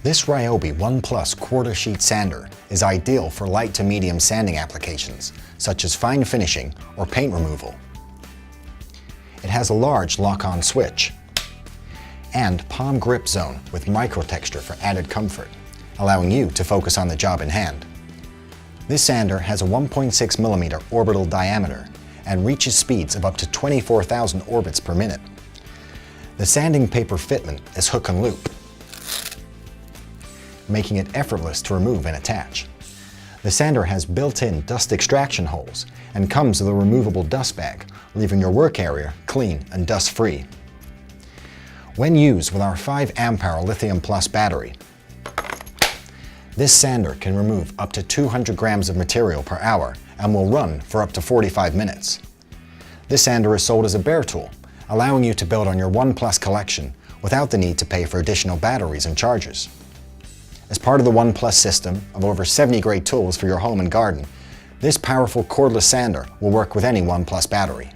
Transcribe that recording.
This Ryobi One Plus quarter sheet sander is ideal for light to medium sanding applications, such as fine finishing or paint removal. It has a large lock-on switch and palm grip zone with micro texture for added comfort, allowing you to focus on the job in hand. This sander has a 1.6mm orbital diameter and reaches speeds of up to 24,000 orbits per minute. The sanding paper fitment is hook and loop, making it effortless to remove and attach. The sander has built-in dust extraction holes and comes with a removable dust bag, leaving your work area clean and dust-free. When used with our 5 amp-hour Lithium Plus battery, this sander can remove up to 200 grams of material per hour and will run for up to 45 minutes. This sander is sold as a bare tool, allowing you to build on your One Plus collection without the need to pay for additional batteries and chargers. As part of the One Plus system of over 70 great tools for your home and garden, this powerful cordless sander will work with any One Plus battery.